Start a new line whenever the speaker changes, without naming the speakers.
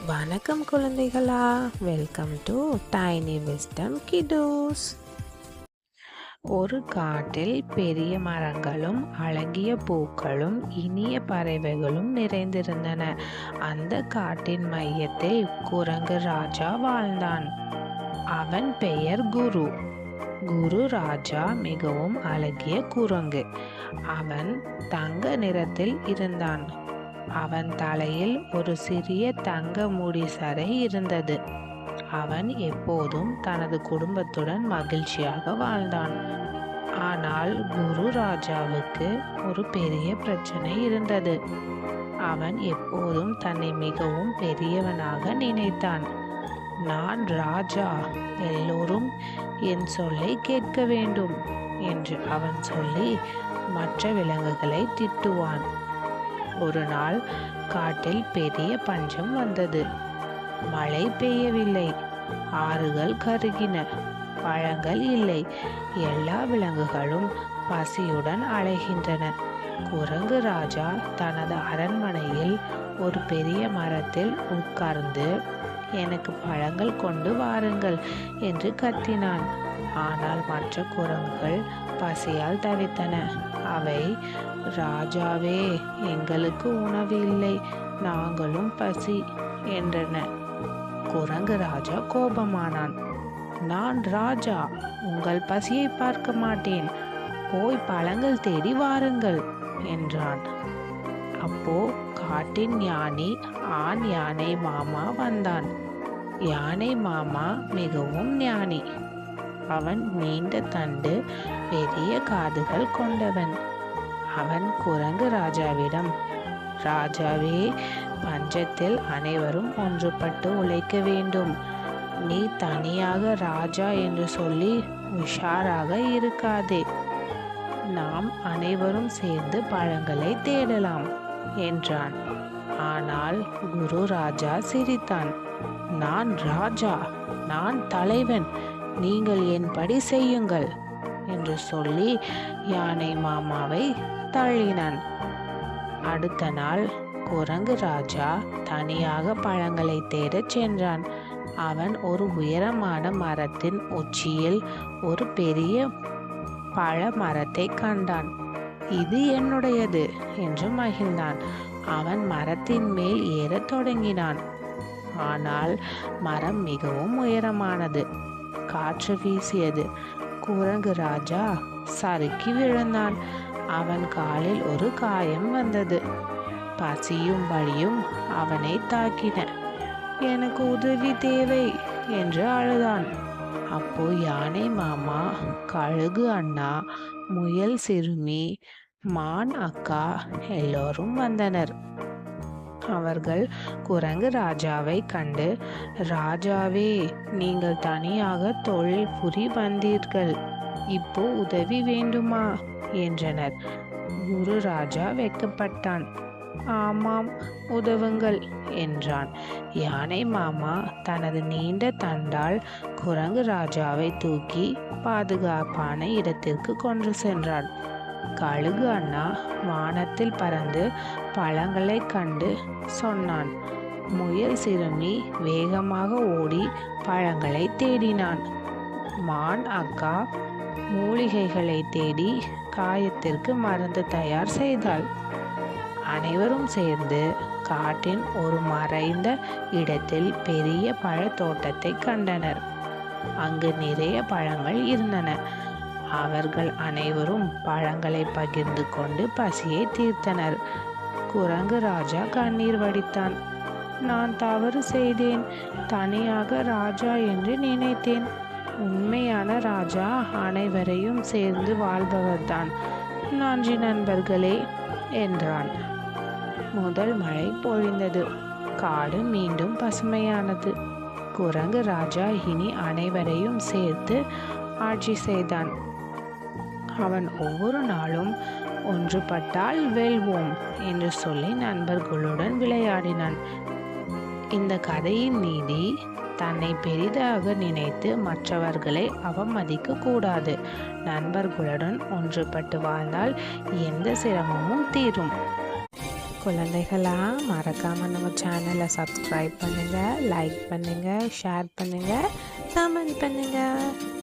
வணக்கம் குழந்தைகளா, welcome to tiny wisdom கிடோஸ். ஒரு காட்டில் பெரிய மரங்களும் அழகிய பூக்களும் இனிய பறவைகளும் நிறைந்திருந்தன. அந்த காட்டின் மையத்தில் குரங்கு ராஜா வாழ்ந்தான். அவன் பெயர் குரு. குரு ராஜா மிகவும் அழகிய குரங்கு. அவன் தங்க நிறத்தில் இருந்தான். அவன் தலையில் ஒரு சிறிய தங்க முடிசரை இருந்தது. அவன் எப்போதும் தனது குடும்பத்துடன் மகிழ்ச்சியாக வாழ்ந்தான். ஆனால் குரு ராஜாவுக்கு ஒரு பெரிய பிரச்சனை இருந்தது. அவன் எப்போதும் தன்னை மிகவும் பெரியவனாக நினைத்தான். நான் ராஜா, எல்லோரும் என் சொல்லை கேட்க வேண்டும் என்று அவன் சொல்லி மற்ற விலங்குகளை திட்டுவான். ஒரு நாள் காட்டில் பெரிய பஞ்சம் வந்தது. மழை பெய்யவில்லை, ஆறுகள் கருகின, பழங்கள் இல்லை. எல்லா விலங்குகளும் பசியுடன் அலைகின்றன. குரங்கு ராஜா தனது அரண்மனையில் ஒரு பெரிய மரத்தில் உட்கார்ந்து, எனக்கு பழங்கள் கொண்டு வாருங்கள் என்று கத்தினான். ஆனால் மற்ற குரங்குகள் பசியால் தவித்தன. அவை, ராஜாவே, எங்களுக்கு உணவு இல்லை, நாங்களும் பசி என்றன. குரங்கு ராஜா கோபமானான். நான் ராஜா, உங்கள் பசியை பார்க்க மாட்டேன், போய் பழங்கள் தேடி வாருங்கள் என்றான். அப்போ காட்டின் ஞானி ஆண் யானை மாமா வந்தான். யானை மாமா மிகவும் ஞானி. அவன் நீண்ட தண்டு, பெரிய காதுகள் கொண்டவன். அவன் குரங்கு ராஜாவிடம், ராஜாவே, பஞ்சத்தில் அனைவரும் ஒன்றுபட்டு உழைக்க வேண்டும். நீ தனியாக ராஜா என்று சொல்லி உஷாராக இருக்காதே. நாம் அனைவரும் சேர்ந்து பழங்களை தேடலாம் என்றான். ஆனால் குரு ராஜா சிரித்தான். நான் ராஜா, நான் தலைவன், நீங்கள் என்படி செய்யுங்கள் என்று சொல்லி யானை மாமாவை தள்ளினான். அடுத்த நாள் குரங்கு ராஜா தனியாக பழங்களை தேடச் சென்றான். அவன் ஒரு உயரமான மரத்தின் உச்சியில் ஒரு பெரிய பழ மரத்தை கண்டான். இது என்னுடையது என்று மகிழ்ந்தான். அவன் மரத்தின் மேல் ஏறத் தொடங்கினான். ஆனால் மரம் மிகவும் உயரமானது. காற்று வீசியது. குரங்கு ராஜா சறுக்கி விழுந்தான். அவன் காலில் ஒரு காயம் வந்தது. பசியும் வலியும் அவனை தாக்கின. எனக்கு உதவி தேவை என்று அழுதான். அப்போ யானை மாமா, கழுகு அண்ணா, முயல் சிறுமி, மான் அக்கா எல்லோரும் வந்தனர். அவர்கள் குரங்கு ராஜாவை கண்டு, ராஜாவே, நீங்கள் தனியாக தொழில் புரி வந்தீர்கள், இப்போ உதவி வேண்டுமா என்றனர். குரு ராஜா வெட்கப்பட்டான். ஆமாம், உதவுங்கள் என்றான். யானை மாமா தனது நீண்ட தண்டால் குரங்கு ராஜாவை தூக்கி பாதுகாப்பான இடத்திற்கு கொண்டு சென்றான். கழுகு அண்ணா வானத்தில் பறந்து பழங்களை கண்டு சொன்னான். முயல் சிறுமி வேகமாக ஓடி பழங்களை தேடினான். மான் அக்கா மூலிகைகளை தேடி காயத்திற்கு மருந்து தயார் செய்தாள். அனைவரும் சேர்ந்து காட்டின் ஒரு மறைந்த இடத்தில் பெரிய பழத்தோட்டத்தை கண்டனர். அங்கு நிறைய பழங்கள் இருந்தன. அவர்கள் அனைவரும் பழங்களை பகிர்ந்து கொண்டு பசியை தீர்த்தனர். குரங்கு ராஜா கண்ணீர் வடித்தான். நான் தவறு செய்தேன், தனியாக ராஜா என்று நினைத்தேன். உண்மையான ராஜா அனைவரையும் சேர்ந்து வாழ்பவர்தான். நன்றி நண்பர்களே என்றான். முதல் மழை பொழிந்தது. காடு மீண்டும் பசுமையானது. குரங்கு ராஜா இனி அனைவரையும் சேர்த்து ஆட்சி செய்தான். அவன் ஒவ்வொரு நாளும் ஒன்றுபட்டால் வெல்வோம் என்று சொல்லி நண்பர்களுடன் விளையாடினான். இந்த கதையின் நீதி, தன்னை பெரிதாக நினைத்து மற்றவர்களை அவமதிக்க கூடாது. நண்பர்களுடன் ஒன்றுபட்டு வாழ்ந்தால் எந்த சிரமமும் தீரும். குழந்தைகளா, மறக்காமல் நம்ம சேனலை சப்ஸ்கிரைப் பண்ணுங்கள், லைக் பண்ணுங்கள், ஷேர் பண்ணுங்கள், கமெண்ட் பண்ணுங்கள்.